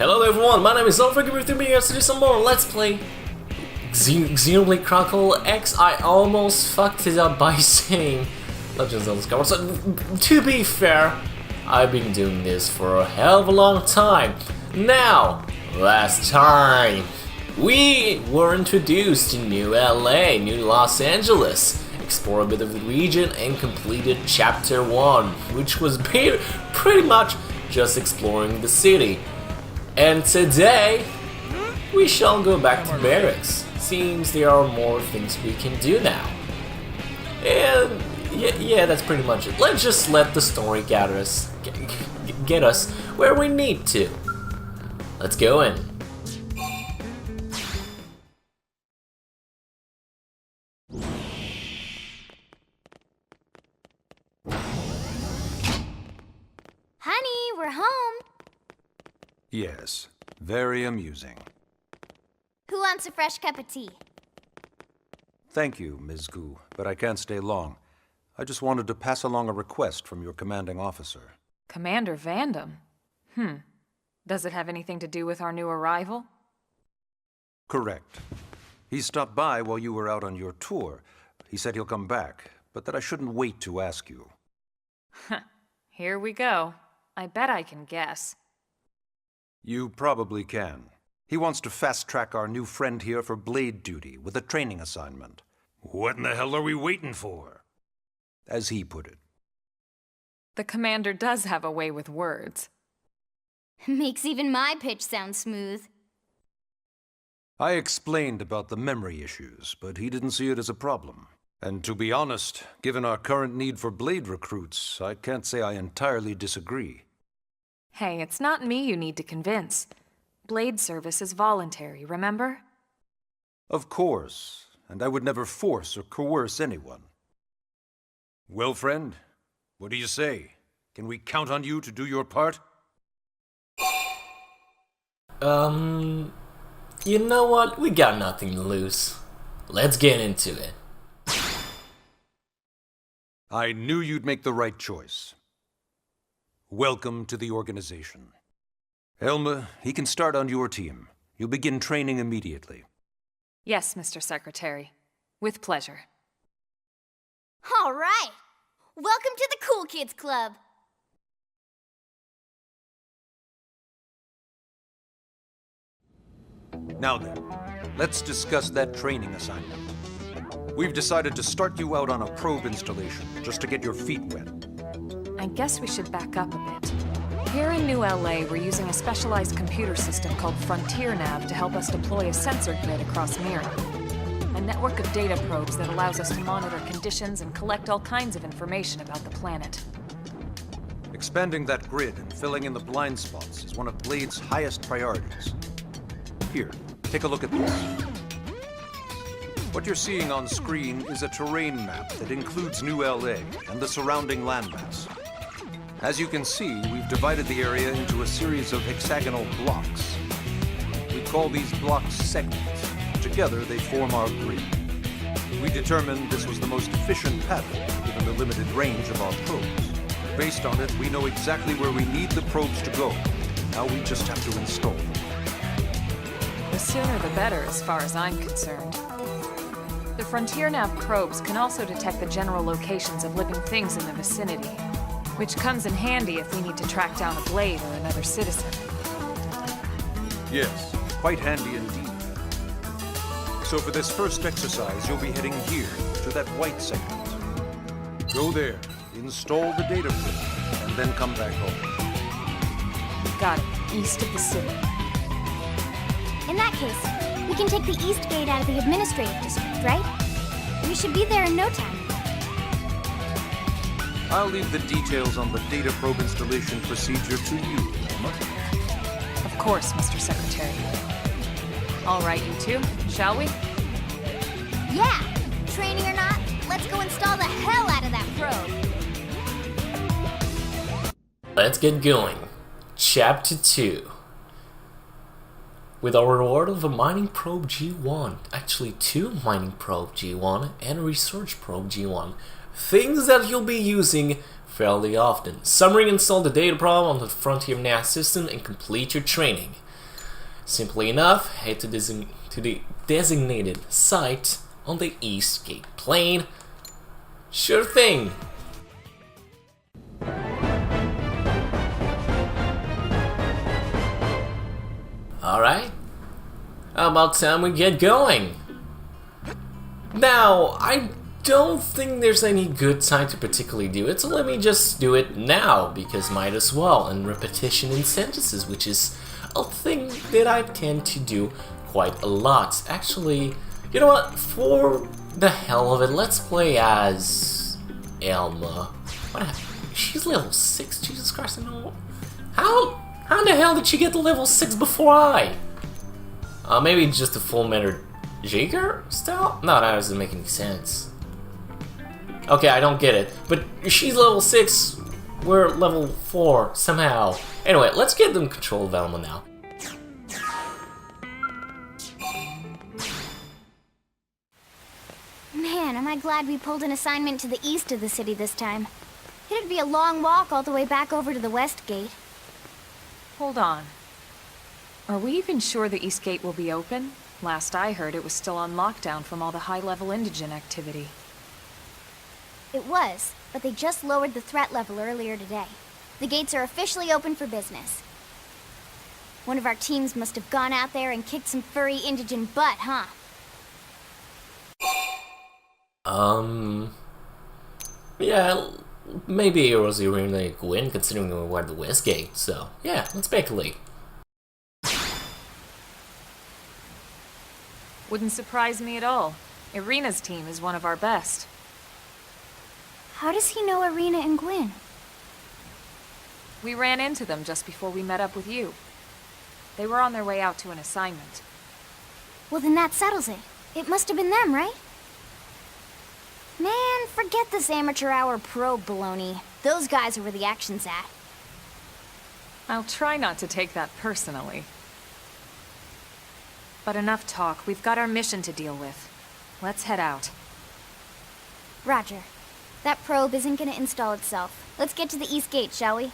Hello everyone, my name is Alfred, with me here to do some more Let's Play Xenoblade Chronicle X. I almost fucked it up by saying Legends of the Skyward Sword. To be fair, I've been doing this for a hell of a long time. Now, last time, we were introduced to New LA, New Los Angeles, explored a bit of the region and completed Chapter 1, which was pretty much just exploring the city. And today, we shall go back to barracks. Seems there are more things we can do now. And yeah, that's pretty much it. Let's just let the story get us where we need to. Let's go in. Honey, we're home. Yes, very amusing. Who wants a fresh cup of tea? Thank you, Ms. Gu, but I can't stay long. I just wanted to pass along a request from your commanding officer. Commander Vandam? Does it have anything to do with our new arrival? Correct. He stopped by while you were out on your tour. He said he'll come back, but that I shouldn't wait to ask you. Here we go. I bet I can guess. You probably can. He wants to fast-track our new friend here for blade duty with a training assignment. What in the hell are we waiting for? As he put it. The commander does have a way with words. Makes even my pitch sound smooth. I explained about the memory issues, but he didn't see it as a problem. And to be honest, given our current need for blade recruits, I can't say I entirely disagree. Hey, it's not me you need to convince. Blade service is voluntary, remember? Of course, and I would never force or coerce anyone. Well, friend, what do you say? Can we count on you to do your part? You know what? We got nothing to lose. Let's get into it. I knew you'd make the right choice. Welcome to the organization. Elma, he can start on your team. You'll begin training immediately. Yes, Mr. Secretary. With pleasure. All right. Welcome to the Cool Kids Club. Now then, let's discuss that training assignment. We've decided to start you out on a probe installation, just to get your feet wet. I guess we should back up a bit. Here in New LA, we're using a specialized computer system called Frontier Nav to help us deploy a sensor grid across Mira. A network of data probes that allows us to monitor conditions and collect all kinds of information about the planet. Expanding that grid and filling in the blind spots is one of Blade's highest priorities. Here, take a look at this. What you're seeing on screen is a terrain map that includes New LA and the surrounding landmass. As you can see, we've divided the area into a series of hexagonal blocks. We call these blocks segments. Together, they form our grid. We determined this was the most efficient pattern, given the limited range of our probes. Based on it, we know exactly where we need the probes to go. Now we just have to install them. The sooner the better, as far as I'm concerned. The Frontier Nav probes can also detect the general locations of living things in the vicinity, which comes in handy if we need to track down a blade or another citizen. Yes, quite handy indeed. So for this first exercise, you'll be heading here, to that white segment. Go there, install the data grid, and then come back home. Got it. East of the city. In that case, we can take the East Gate out of the administrative district, right? We should be there in no time. I'll leave the details on the data probe installation procedure to you, Elma. Of course, Mr. Secretary. All right, you two, shall we? Yeah! Training or not, let's go install the hell out of that probe. Let's get going. Chapter 2. With our reward of a mining probe G1, actually 2 mining probe G1 and a research probe G1, things that you'll be using fairly often. Summary: install the data probe on the Frontier NAS system and complete your training. Simply enough, head to the designated site on the East Gate Plain. Sure thing! Alright, how about time we get going? Now, I don't think there's any good time to particularly do it, so let me just do it now, because might as well, and repetition in sentences, which is a thing that I tend to do quite a lot. Actually, you know what, for the hell of it, let's play as Elma. What? She's level 6, Jesus Christ, I know. How in the hell did she get to level 6 before I? Maybe just a full meter Jaeger style? No, that doesn't make any sense. Okay, I don't get it. But she's level 6, we're level 4 somehow. Anyway, let's get them control of Elma now. Man, am I glad we pulled an assignment to the east of the city this time. It'd be a long walk all the way back over to the west gate. Hold on. Are we even sure the East Gate will be open? Last I heard, it was still on lockdown from all the high-level indigent activity. It was, but they just lowered the threat level earlier today. The gates are officially open for business. One of our teams must have gone out there and kicked some furry indigent butt, huh? Yeah, maybe it was Irina and Gwen, considering we were at the West Gate, so yeah, let's speculate. Wouldn't surprise me at all. Irina's team is one of our best. How does he know Irina and Gwen? We ran into them just before we met up with you. They were on their way out to an assignment. Well, then that settles it. It must have been them, right? Man, forget this amateur hour pro baloney. Those guys are where the action's at. I'll try not to take that personally. But enough talk. We've got our mission to deal with. Let's head out. Roger. That probe isn't gonna install itself. Let's get to the East Gate, shall we?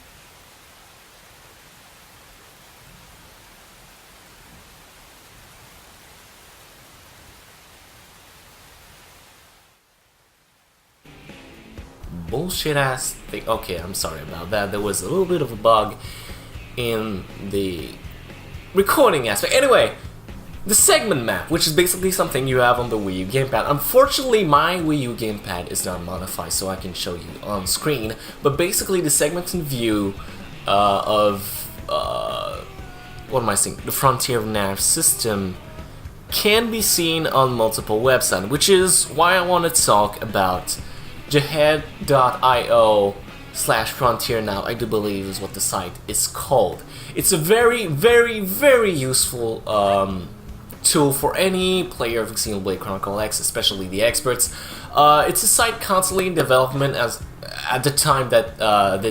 Bullshit ass thing. Okay, I'm sorry about that. There was a little bit of a bug in the recording aspect. Anyway, the segment map, which is basically something you have on the Wii U gamepad. Unfortunately, my Wii U gamepad is not modified, so I can show you on screen. But basically, the segment in view what am I saying? The Frontier Nav system can be seen on multiple websites, which is why I want to talk about Jahed.io/Frontier Nav, I do believe is what the site is called. It's a very, very, very useful tool for any player of Xenoblade Chronicles X, especially the experts. It's a site constantly in development as at the time that at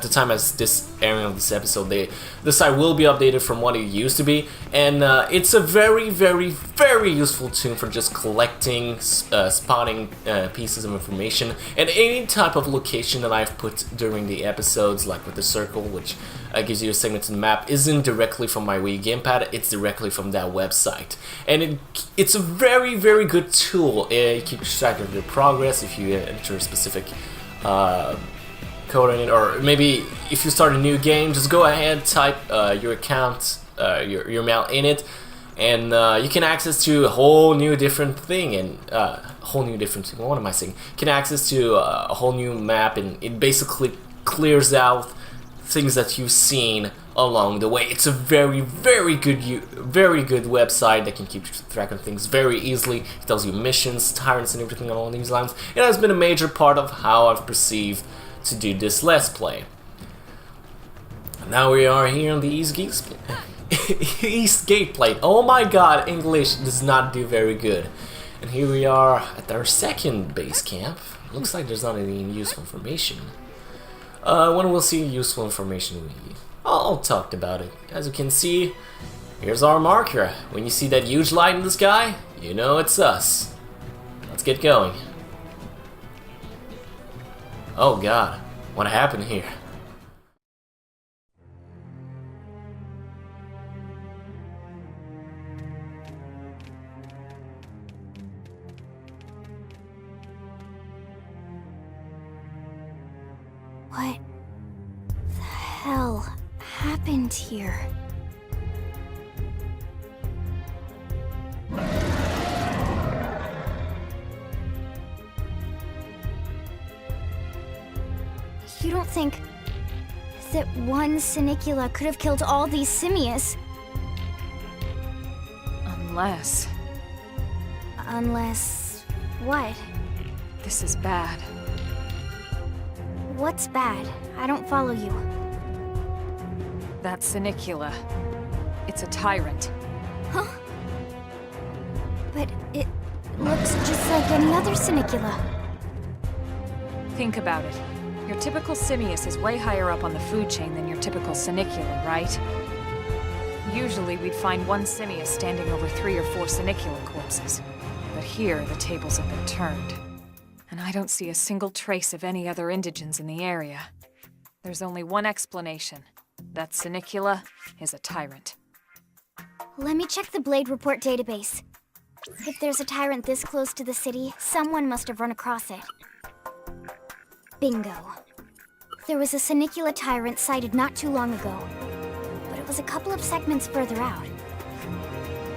the time as this airing of this episode, the site will be updated from what it used to be, and it's a very, very, very useful tool for just collecting, spotting pieces of information, and any type of location that I've put during the episodes, like with the circle, which gives you a segmented map, isn't directly from my Wii gamepad, it's directly from that website. And it's a very, very good tool. It keeps track of your progress if you enter a specific code in it, or maybe if you start a new game, just go ahead, type your account, your mail in it, and you can access to a whole new different thing, and what am I saying? You can access to a whole new map, and it basically clears out things that you've seen along the way. It's a very, very good website that can keep track of things very easily. It tells you missions, tyrants, and everything along these lines. It has been a major part of how I've perceived to do this Let's Play. Now we are here on the East Gate Plate. Oh my god, English does not do very good. And here we are at our second base camp. Looks like there's not any useful information. When we'll see useful information, I'll talk about it. As you can see, here's our marker. When you see that huge light in the sky, you know it's us. Let's get going. Oh god, what happened here? What the hell happened here? You don't think that one Sinicula could have killed all these simius? Unless... what? This is bad. What's bad? I don't follow you. That Sinicula. It's a tyrant. Huh? But it looks just like any other Sinicula. Think about it. Your typical simius is way higher up on the food chain than your typical Sinicula, right? Usually we'd find one simius standing over 3 or 4 Sinicula corpses. But here, the tables have been turned. And I don't see a single trace of any other indigens in the area. There's only one explanation. That Sinicula is a tyrant. Let me check the Blade Report database. If there's a tyrant this close to the city, someone must have run across it. Bingo. There was a Sinicula tyrant sighted not too long ago, but it was a couple of segments further out.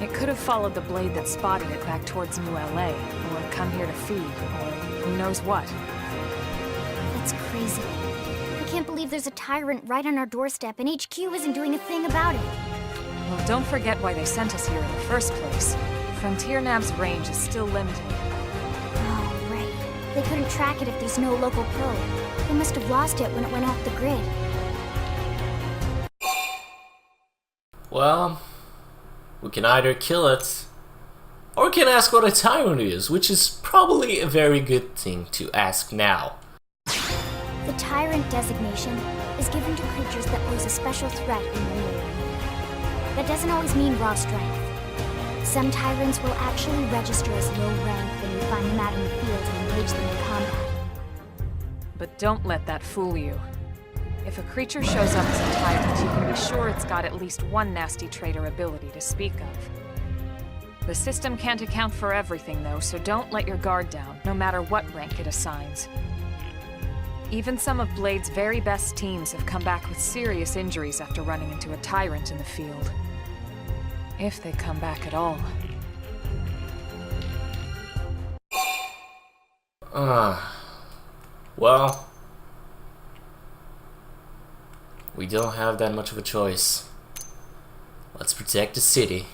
It could have followed the blade that spotted it back towards New LA, or come here to feed, or who knows what. That's crazy. I can't believe there's a tyrant right on our doorstep and HQ isn't doing a thing about it. Well, don't forget why they sent us here in the first place. Frontier Nav's range is still limited. Oh, right. They couldn't track it if there's no local probe. They must have lost it when it went off the grid. Well, we can either kill it, or we can ask what a tyrant is, which is probably a very good thing to ask now. The tyrant designation is given to creatures that pose a special threat in the world. That doesn't always mean raw strength. Some tyrants will actually register as low rank when you find them out in the field and engage them in combat. But don't let that fool you. If a creature shows up as a tyrant, you can be sure it's got at least one nasty trait or ability to speak of. The system can't account for everything, though, so don't let your guard down, no matter what rank it assigns. Even some of Blade's very best teams have come back with serious injuries after running into a tyrant in the field. If they come back at all. Well, we don't have that much of a choice. Let's protect the city.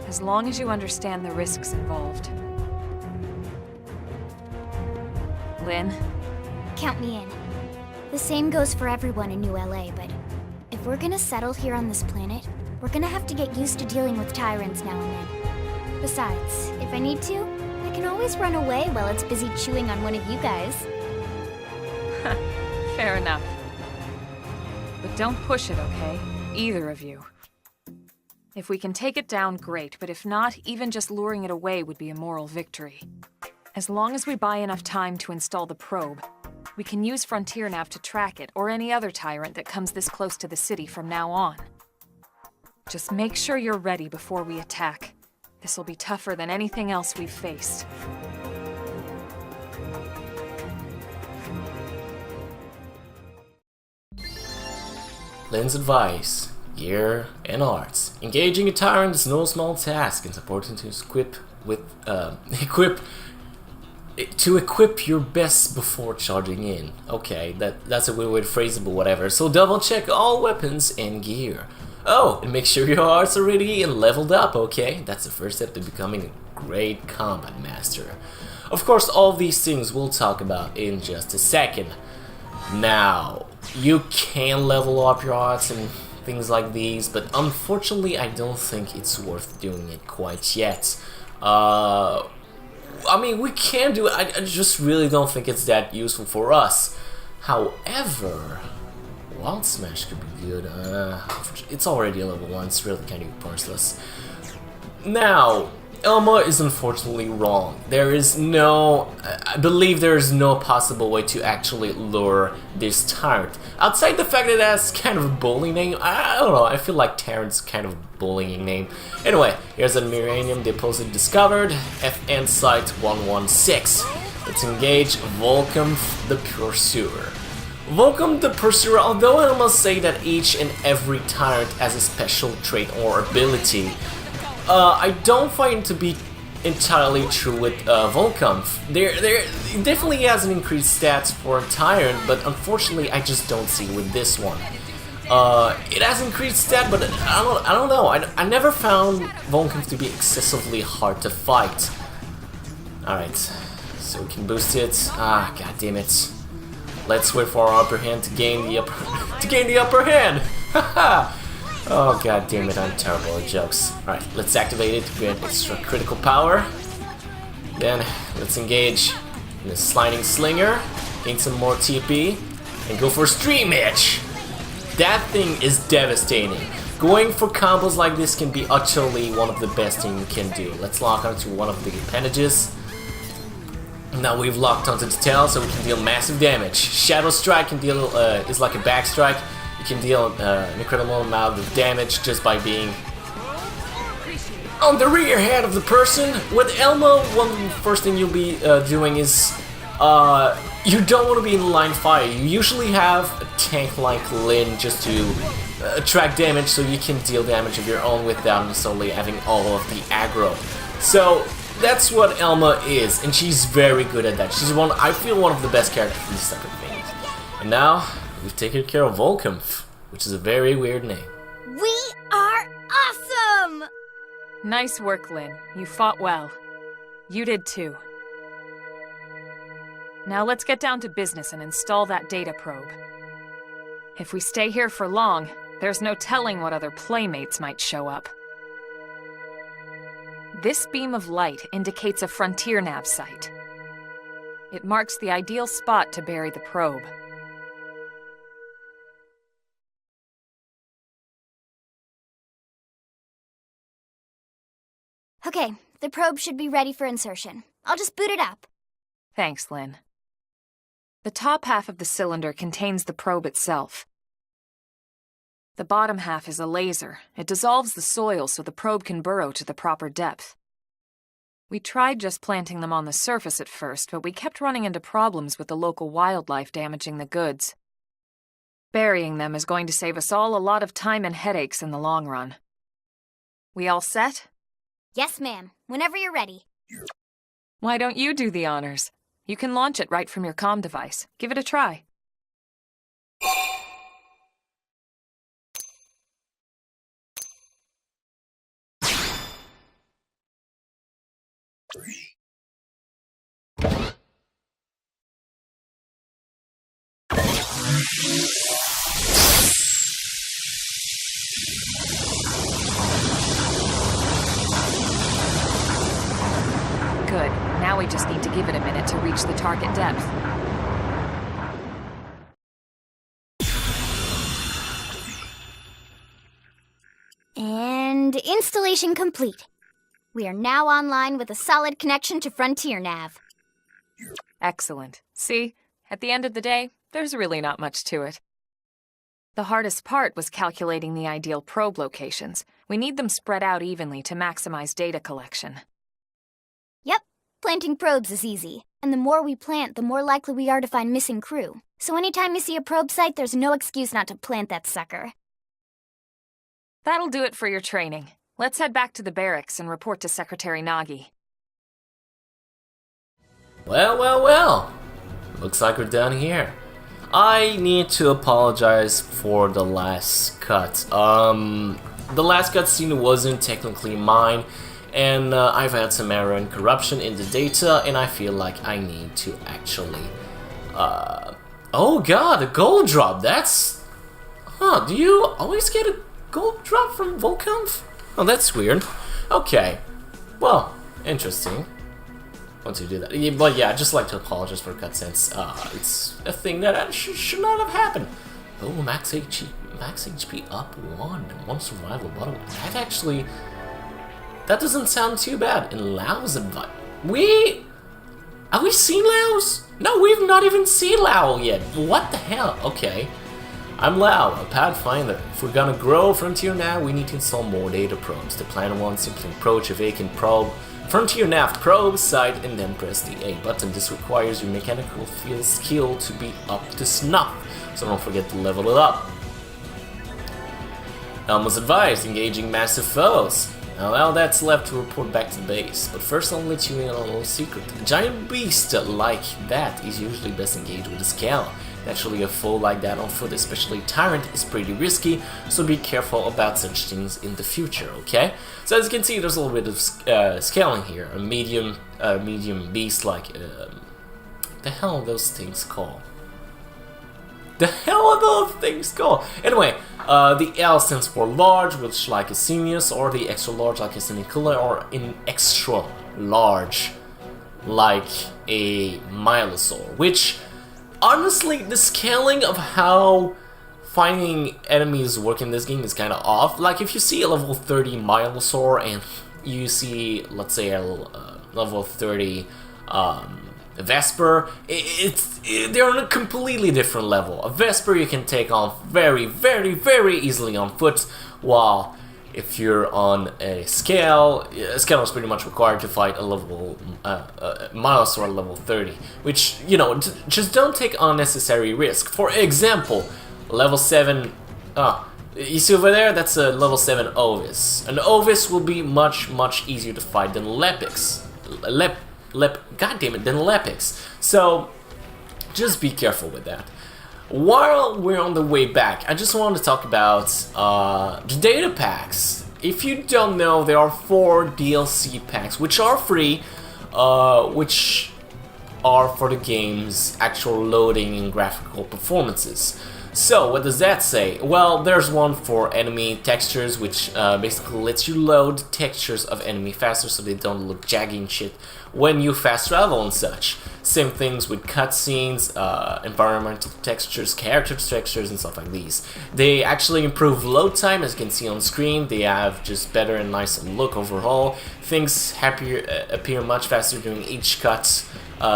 As long as you understand the risks involved. Lynn? Count me in. The same goes for everyone in New LA, but if we're gonna settle here on this planet, we're gonna have to get used to dealing with tyrants now and then. Besides, if I need to, I can always run away while it's busy chewing on one of you guys. Fair enough. But don't push it, okay? Either of you. If we can take it down, great, but if not, even just luring it away would be a moral victory. As long as we buy enough time to install the probe, we can use Frontier Nav to track it, or any other tyrant that comes this close to the city from now on. Just make sure you're ready before we attack. This'll be tougher than anything else we've faced. Lynn's advice, gear, and arts. Engaging a tyrant is no small task. It's important to equip your best before charging in. Okay, that's a weird way to phrase it, but whatever. So double check all weapons and gear. Oh, and make sure your arts are ready and leveled up, okay? That's the first step to becoming a great combat master. Of course, all these things we'll talk about in just a second. Now, you can level up your arts and things like these, but unfortunately I don't think it's worth doing it quite yet. I mean, we can do it, I just really don't think it's that useful for us. However, Wild Smash could be good. It's already a level 1, it's really kind of pointless. Now, Elma is unfortunately wrong. There is no... I believe there is no possible way to actually lure this tyrant. Outside the fact that it has kind of a bullying name, I don't know, I feel like Tyrant's kind of a bullying name. Anyway, here's a Miranium deposit discovered, FN Site 116. Let's engage Volcom the Pursuer. Volcom the Pursuer, although I must say that each and every tyrant has a special trait or ability, I don't find it to be entirely true with Volcom. There definitely has an increased stats for a tyrant, but unfortunately I just don't see with this one. It has increased stat, but I don't know. I never found Volcom to be excessively hard to fight. Alright, so we can boost it. Ah, god damn it. Let's wait for our upper hand to gain the upper hand. Haha. Oh god damn it, I'm terrible at jokes. Alright, let's activate it to grant extra critical power. Then let's engage in the sliding slinger, gain some more TP, and go for a stream edge. That thing is devastating. Going for combos like this can be utterly one of the best things you can do. Let's lock onto one of the appendages. Now we've locked onto the tail, so we can deal massive damage. Shadow Strike can deal is like a back strike. You can deal an incredible amount of damage just by being on the rear head of the person. With Elmo, one first thing you'll be doing is you don't want to be in line fire. You usually have a tank like Lyn just to attract damage, so you can deal damage of your own without necessarily having all of the aggro. So that's what Elma is, and she's very good at that. She's I feel one of the best characters for these type of things. And now we've taken care of Volcom, which is a very weird name. We are awesome! Nice work, Lyn. You fought well. You did too. Now let's get down to business and install that data probe. If we stay here for long, there's no telling what other playmates might show up. This beam of light indicates a frontier nav site. It marks the ideal spot to bury the probe. Okay, the probe should be ready for insertion. I'll just boot it up. Thanks, Lyn. The top half of the cylinder contains the probe itself. The bottom half is a laser. It dissolves the soil so the probe can burrow to the proper depth. We tried just planting them on the surface at first, but we kept running into problems with the local wildlife damaging the goods. Burying them is going to save us all a lot of time and headaches in the long run. We all set? Yes, ma'am. Whenever you're ready. Why don't you do the honors? You can launch it right from your comm device. Give it a try. Good. Now we just need to give it a minute to reach the target depth. And installation complete. We are now online with a solid connection to Frontier Nav. Excellent. See, at the end of the day, there's really not much to it. The hardest part was calculating the ideal probe locations. We need them spread out evenly to maximize data collection. Yep, planting probes is easy. And the more we plant, the more likely we are to find missing crew. So anytime you see a probe site, there's no excuse not to plant that sucker. That'll do it for your training. Let's head back to the barracks and report to Secretary Nagi. Well. Looks like we're done here. I need to apologize for the last cut. The last cutscene wasn't technically mine, and I've had some error and corruption in the data, and I feel like I need to actually... Oh god, a gold drop, that's... Huh, do you always get a gold drop from Volcom? Oh, that's weird. Okay. Well, interesting. Once you do that. Yeah, but yeah, I'd just like to apologize for cutscenes. It's a thing that should not have happened. Oh, max HP up 1 survival bottle. That actually... That doesn't sound too bad. In Lao's advice... Have we seen Lao's? No, we've not even seen Lao yet. What the hell? Okay. I'm Lao, a pathfinder. If we're gonna grow Frontier Nav, we need to install more data probes. The plan one, simply approach a vacant probe, Frontier Nav probe site, and then press the A button. This requires your mechanical field skill to be up to snuff. so don't forget to level it up. Elmo's advice, engaging massive foes. Well, that's left to report back to the base, but first I'll let you in on a little secret. A giant beast like that is usually best engaged with a scale. Naturally, a foe like that on foot, especially Tyrant, is pretty risky, so be careful about such things in the future, okay? So as you can see, there's a little bit of scaling here. A medium beast like... the hell are those things called? The hell are those things called? Anyway, the L stands for large, which like a Senius, or the extra large like a Sinicula, or in extra large like a Milosaur, which honestly, the scaling of how finding enemies work in this game is kind of off. Like if you see a level 30 Milosaur and you see, let's say, a level 30 Vesper, they're on a completely different level. A Vesper you can take on very, very, very easily on foot, while if you're on a scale is pretty much required to fight a level Milosaur level 30, which, you know, just don't take unnecessary risk. For example, level 7, you see over there, that's a level 7 Ovis. An Ovis will be much, much easier to fight than Lepix. Than Lepix. So just be careful with that. While we're on the way back, I just want to talk about the data packs. If you don't know, there are 4 DLC packs, which are free, which are for the game's actual loading and graphical performances. So, what does that say? Well, there's one for enemy textures, which basically lets you load textures of enemy faster so they don't look jaggy and shit when you fast travel and such. Same things with cutscenes, environmental textures, character textures, and stuff like these. They actually improve load time, as you can see on screen. They have just better and nicer look overall. Things appear much faster during each cut,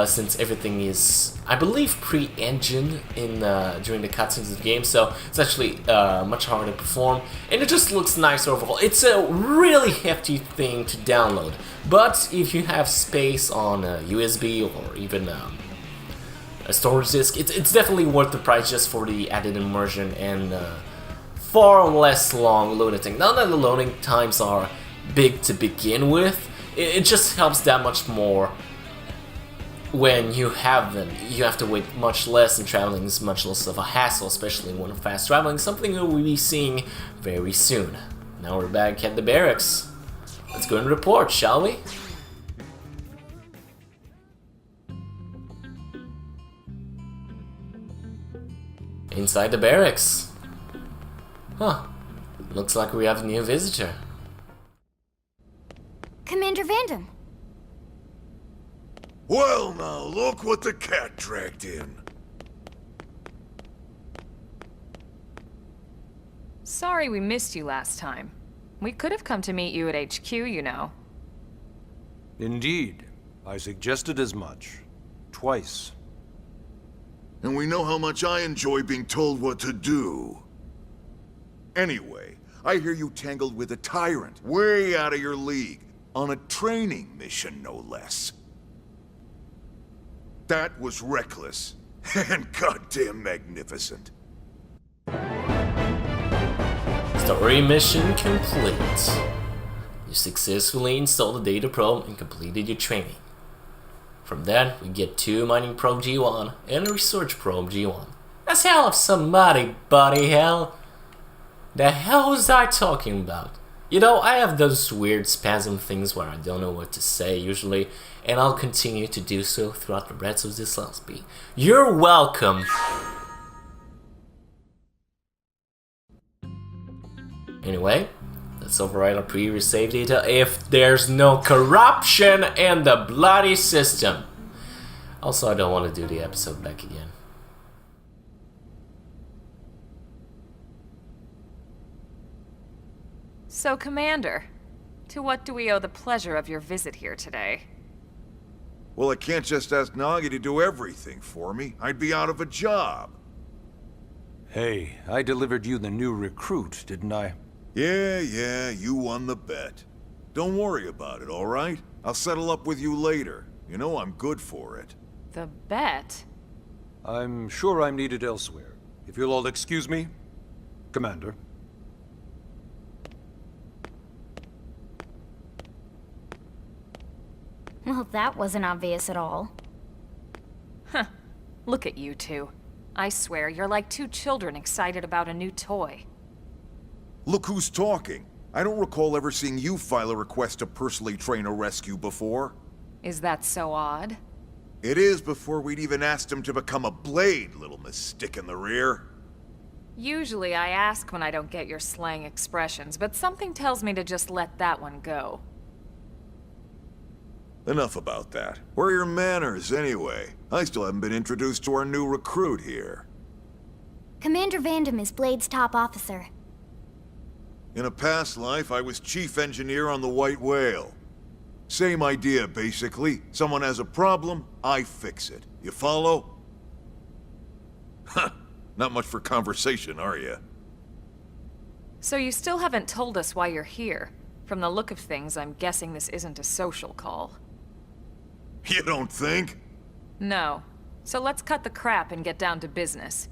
since everything is, I believe, pre-engined during the cutscenes of the game, so it's actually much harder to perform, and it just looks nicer overall. It's a really hefty thing to download, but if you have space on a USB or even a storage disk, it's definitely worth the price just for the added immersion and far less long loading time. Not that the loading times are big to begin with, it just helps that much more. When you have them, you have to wait much less, and traveling is much less of a hassle, especially when fast traveling, something that we'll be seeing very soon. Now we're back at the barracks. Let's go and report, shall we? Inside the barracks. Huh. Looks like we have a new visitor. Commander Vandam. Well now, look what the cat dragged in. Sorry we missed you last time. We could have come to meet you at HQ, you know. Indeed. I suggested as much. Twice. And we know how much I enjoy being told what to do. Anyway, I hear you tangled with a tyrant, way out of your league, on a training mission, no less. That was reckless, and goddamn magnificent. Story mission complete. You successfully installed the data probe and completed your training. From that, we get 2 mining probe G1 and a research probe G1. That's hell of somebody, buddy hell. The hell was I talking about? You know, I have those weird spasm things where I don't know what to say usually, and I'll continue to do so throughout the rest of this Let's Be. You're welcome! Anyway, let's override our previous save data if there's no corruption in the bloody system. Also, I don't want to do the episode back again. So, Commander, to what do we owe the pleasure of your visit here today? Well, I can't just ask Nagi to do everything for me. I'd be out of a job. Hey, I delivered you the new recruit, didn't I? Yeah, you won the bet. Don't worry about it, all right? I'll settle up with you later. You know I'm good for it. The bet? I'm sure I'm needed elsewhere. If you'll all excuse me, Commander. Well, that wasn't obvious at all. Huh. Look at you two. I swear, you're like two children excited about a new toy. Look who's talking. I don't recall ever seeing you file a request to personally train a rescue before. Is that so odd? It is before we'd even asked him to become a blade, little Miss Stick in the Rear. Usually I ask when I don't get your slang expressions, but something tells me to just let that one go. Enough about that. Where are your manners, anyway? I still haven't been introduced to our new recruit here. Commander Vandam is Blade's top officer. In a past life, I was chief engineer on the White Whale. Same idea, basically. Someone has a problem, I fix it. You follow? Huh. Not much for conversation, are you? So you still haven't told us why you're here. From the look of things, I'm guessing this isn't a social call. You don't think? No. So let's cut the crap and get down to business.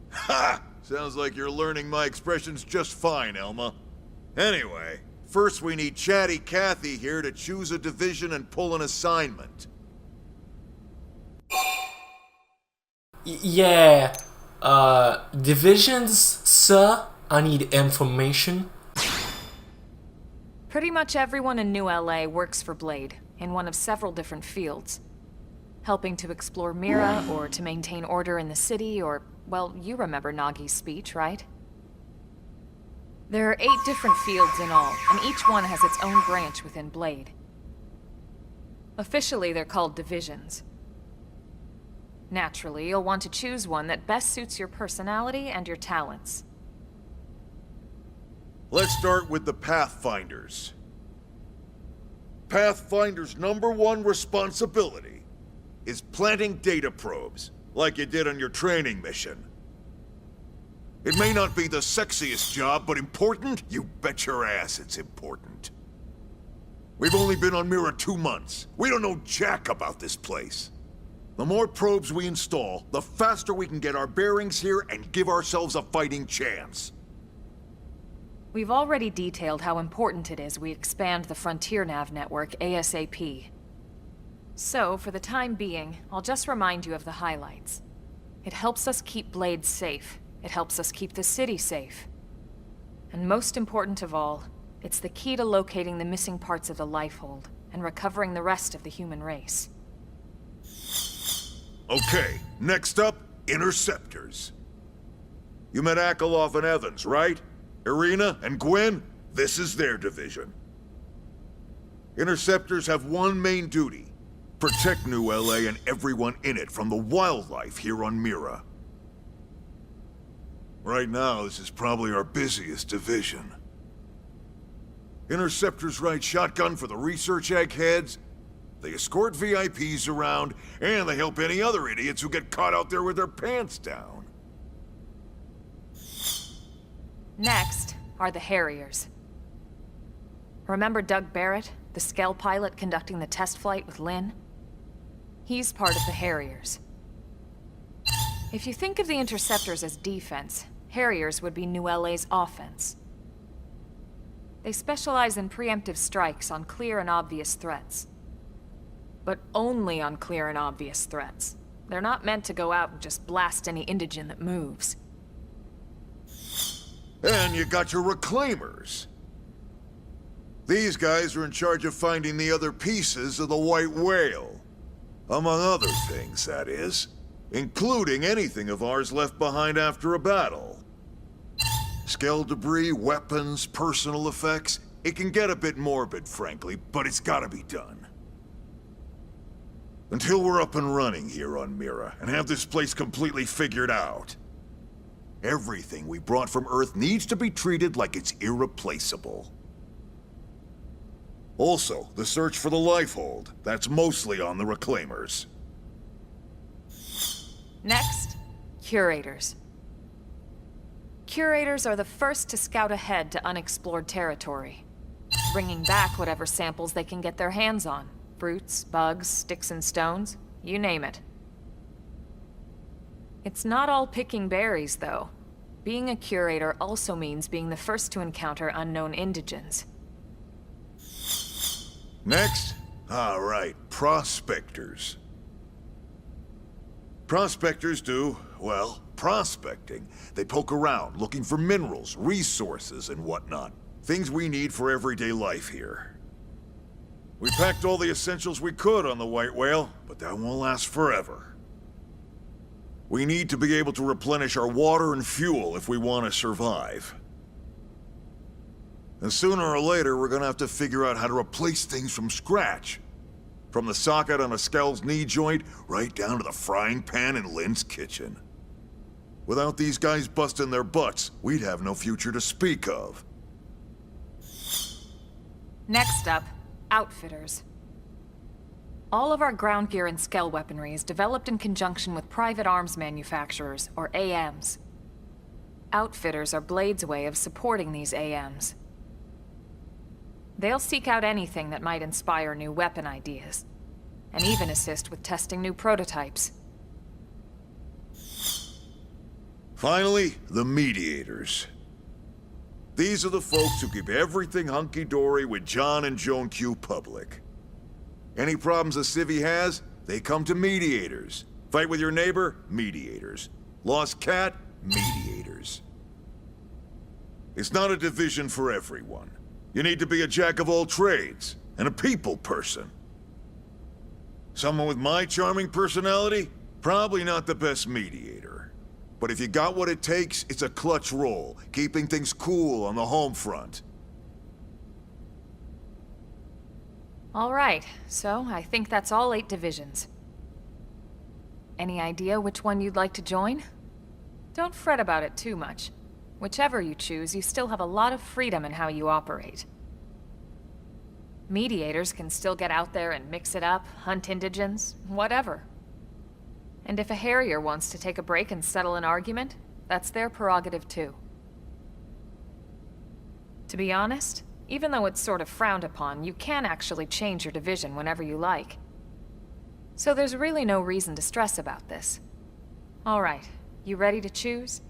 Ha! Sounds like you're learning my expressions just fine, Elma. Anyway, first we need Chatty Cathy here to choose a division and pull an assignment. Yeah. Divisions, sir? I need information. Pretty much everyone in New LA works for Blade, in one of several different fields. Helping to explore Mira, or to maintain order in the city, or, well, you remember Nagi's speech, right? There are 8 different fields in all, and each one has its own branch within Blade. Officially, they're called divisions. Naturally, you'll want to choose one that best suits your personality and your talents. Let's start with the Pathfinders. Pathfinder's #1 responsibility is planting data probes, like you did on your training mission. It may not be the sexiest job, but important? You bet your ass it's important. We've only been on Mira 2 months. We don't know jack about this place. The more probes we install, the faster we can get our bearings here and give ourselves a fighting chance. We've already detailed how important it is we expand the Frontier Nav network ASAP. So, for the time being, I'll just remind you of the highlights. It helps us keep Blade safe. It helps us keep the city safe. And most important of all, it's the key to locating the missing parts of the Lifehold and recovering the rest of the human race. Okay, next up, Interceptors. You met Akalov and Evans, right? Irina and Gwen? This is their division. Interceptors have one main duty. Protect New LA and everyone in it from the wildlife here on Mira. Right now, this is probably our busiest division. Interceptors ride shotgun for the research eggheads, they escort VIPs around, and they help any other idiots who get caught out there with their pants down. Next are the Harriers. Remember Doug Barrett, the Skell pilot conducting the test flight with Lynn? He's part of the Harriers. If you think of the Interceptors as defense, Harriers would be New LA's offense. They specialize in preemptive strikes on clear and obvious threats. But only on clear and obvious threats. They're not meant to go out and just blast any indigen that moves. And you got your Reclaimers. These guys are in charge of finding the other pieces of the White Whale. Among other things, that is. Including anything of ours left behind after a battle. Skell debris, weapons, personal effects. It can get a bit morbid, frankly, but it's gotta be done. Until we're up and running here on Mira, and have this place completely figured out, everything we brought from Earth needs to be treated like it's irreplaceable. Also, the search for the Lifehold. That's mostly on the Reclaimers. Next, Curators. Curators are the first to scout ahead to unexplored territory, bringing back whatever samples they can get their hands on. Fruits, bugs, sticks and stones, you name it. It's not all picking berries, though. Being a curator also means being the first to encounter unknown indigens. Next? All right, prospectors. Prospectors do, well, prospecting. They poke around, looking for minerals, resources, and whatnot. Things we need for everyday life here. We packed all the essentials we could on the White Whale, but that won't last forever. We need to be able to replenish our water and fuel if we want to survive. And sooner or later, we're gonna have to figure out how to replace things from scratch. From the socket on a Skell's knee joint, right down to the frying pan in Lynn's kitchen. Without these guys busting their butts, we'd have no future to speak of. Next up, outfitters. All of our ground gear and Skell weaponry is developed in conjunction with private arms manufacturers, or AMs. Outfitters are Blade's way of supporting these AMs. They'll seek out anything that might inspire new weapon ideas, and even assist with testing new prototypes. Finally, the mediators. These are the folks who keep everything hunky-dory with John and Joan Q public. Any problems a civvy has, they come to mediators. Fight with your neighbor? Mediators. Lost cat? Mediators. It's not a division for everyone. You need to be a jack of all trades, and a people person. Someone with my charming personality? Probably not the best mediator. But if you got what it takes, it's a clutch role, keeping things cool on the home front. All right, so I think that's all 8 divisions. Any idea which one you'd like to join? Don't fret about it too much. Whichever you choose, you still have a lot of freedom in how you operate. Mediators can still get out there and mix it up, hunt indigens, whatever. And if a Harrier wants to take a break and settle an argument, that's their prerogative too. To be honest, even though it's sort of frowned upon, you can actually change your division whenever you like. So there's really no reason to stress about this. All right, you ready to choose?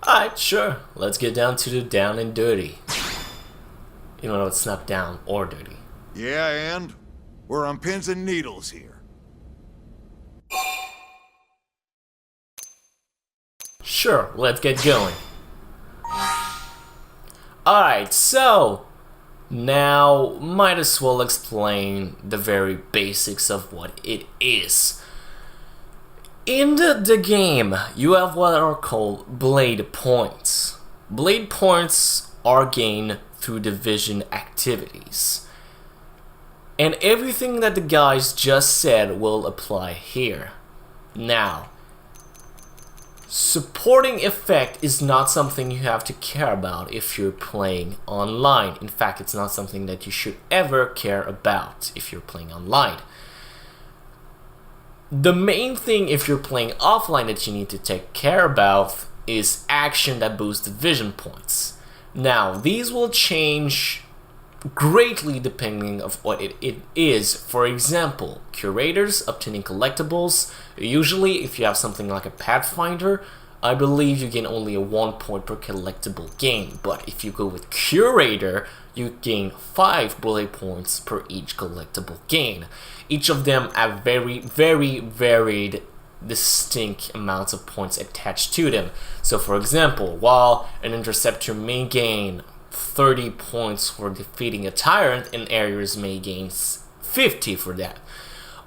Alright, sure. Let's get down to the down and dirty. Even though it's not down or dirty. Yeah, and? We're on pins and needles here. Sure, let's get going. Alright, so now might as well explain the very basics of what it is. In the game, you have what are called blade points. Blade points are gained through division activities. And everything that the guys just said will apply here. Now, supporting effect is not something you have to care about if you're playing online. In fact, it's not something that you should ever care about if you're playing online. The main thing if you're playing offline that you need to take care about is action that boosts division points. Now, these will change greatly depending of what it is. For example, curators obtaining collectibles. Usually if you have something like a Pathfinder, I believe you gain only a 1 point per collectible gain. But if you go with curator, you gain 5 bullet points per each collectible gain. Each of them have very varied distinct amounts of points attached to them. So for example, while an interceptor may gain 30 points for defeating a tyrant, and areas may gain 50 for that.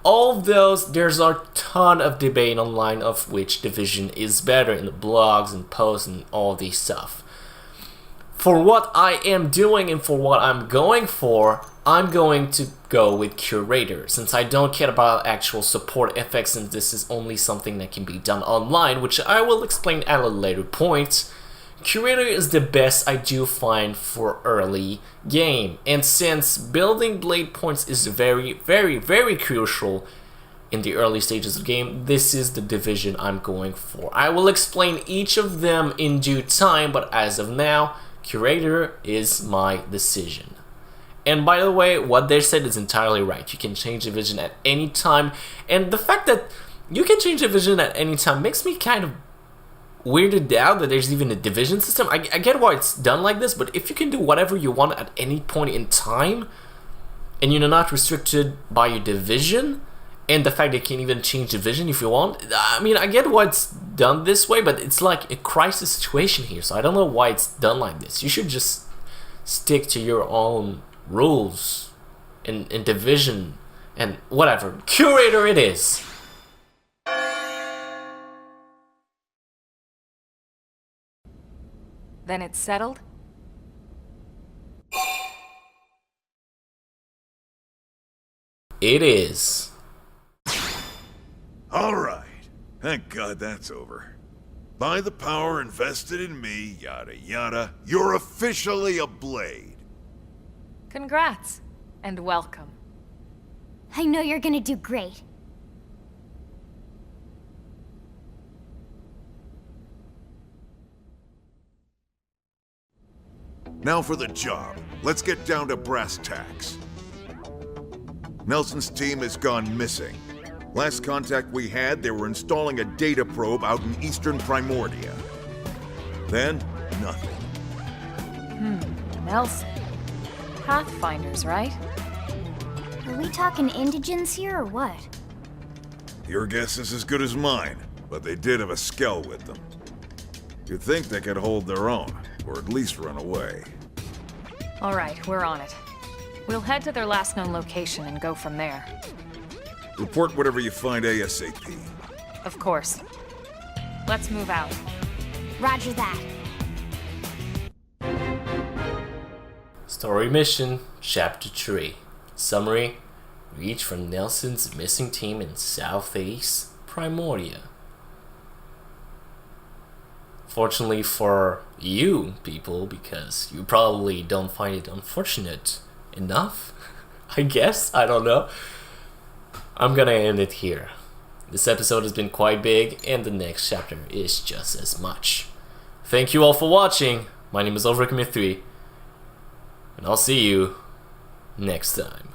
All of those, there's a ton of debate online of which division is better in the blogs and posts and all these stuff. For what I am doing and for what I'm going for, I'm going to go with curator, since I don't care about actual support effects and this is only something that can be done online, which I will explain at a later point. Curator is the best I do find for early game, and since building blade points is very crucial in the early stages of the game, this is the division I'm going for. I will explain each of them in due time, but as of now, curator is my decision. And by the way, what they said is entirely right. You can change the vision at any time. And the fact that you can change the vision at any time makes me kind of weirded out that there's even a division system. I get why it's done like this, but if you can do whatever you want at any point in time, and you're not restricted by your division, and the fact that you can even change division if you want, I mean, I get why it's done this way, but it's like a crisis situation here, so I don't know why it's done like this. You should just stick to your own rules in division and whatever. Curator it is. Then it's settled? It is. All right. Thank God that's over. By the power invested in me, yada yada, you're officially a Blade. Congrats, and welcome. I know you're gonna do great. Now for the job. Let's get down to brass tacks. Nelson's team has gone missing. Last contact we had, they were installing a data probe out in eastern Primordia. Then, nothing. Nelson. Pathfinders, right? Are we talking indigents here or what? Your guess is as good as mine, but they did have a skell with them. You'd think they could hold their own, or at least run away. All right, we're on it. We'll head to their last known location and go from there. Report whatever you find ASAP. Of course. Let's move out. Roger that. Story mission, Chapter 3. Summary: reach for Nelson's missing team in Southeast Primordia. Fortunately for you people, because you probably don't find it unfortunate enough, I guess, I don't know. I'm gonna end it here. This episode has been quite big, and the next chapter is just as much. Thank you all for watching. My name is Overcommit3, and I'll see you next time.